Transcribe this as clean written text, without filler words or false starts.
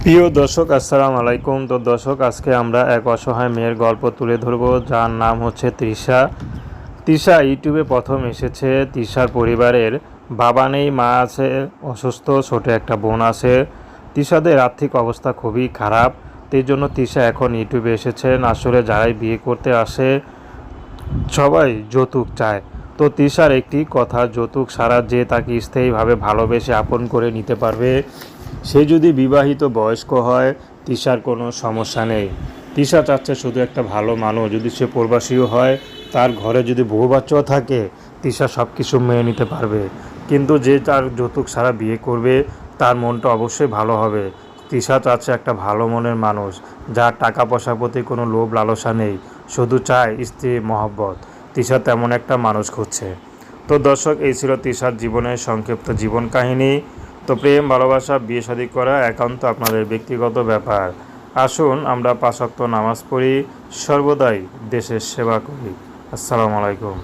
প্রিয় দর্শক আসসালামু আলাইকুম। তো দর্শক, আজকে আমরা এক অসহায় মেয়ের গল্প তুলে ধরব, যার নাম হচ্ছে তৃষা। তৃষা ইউটিউবে প্রথম এসেছে। তৃষার পরিবারের বাবা নেই, মা আছে অসুস্থ, ছোট একটা বোন আছে। তৃষাদের আর্থিক অবস্থা খুবই খারাপ, সেই জন্য তৃষা এখন ইউটিউবে এসেছেন। আসলে যারাই বিয়ে করতে আসে সবাই যৌতুক চায়। তো তৃষার একটি কথা, যৌতুক ছাড়া যে তাকে স্থায়ীভাবে ভালোবেসে আপন করে নিতে পারবে, সে যদি বিবাহিত বয়স্ক হয়, তৃষার কোনো সমস্যা নেই। তৃষা চাচ্ছে শুধু একটা ভালো মানুষ, যদি সে প্রবাসীও হয়, তার ঘরে যদি বউ বাচ্চাও থাকে, তৃষা সব কিছু মেনে নিতে পারবে। কিন্তু যে তার যৌতুক ছাড়া বিয়ে করবে, তার মনটা অবশ্যই ভালো হবে। তৃষা চাচ্ছে একটা ভালো মনের মানুষ, যার টাকা পয়সার প্রতি কোনো লোভ লালসা নেই, শুধু চায় স্ত্রীর মহব্বত। তৃষা তেমন একটা মানুষ খুঁজছে। তো দর্শক, এই ছিল তৃষার জীবনের সংক্ষিপ্ত জীবন কাহিনী। তো প্রেম, ভালোবাসা, বিয়ে শাদী করা একান্ত আপনাদের ব্যক্তিগত ব্যাপার। আসুন আমরা 5 ওয়াক্ত নামাজ পড়ি, সর্বদাই দেশের সেবা করি। আসসালামু আলাইকুম।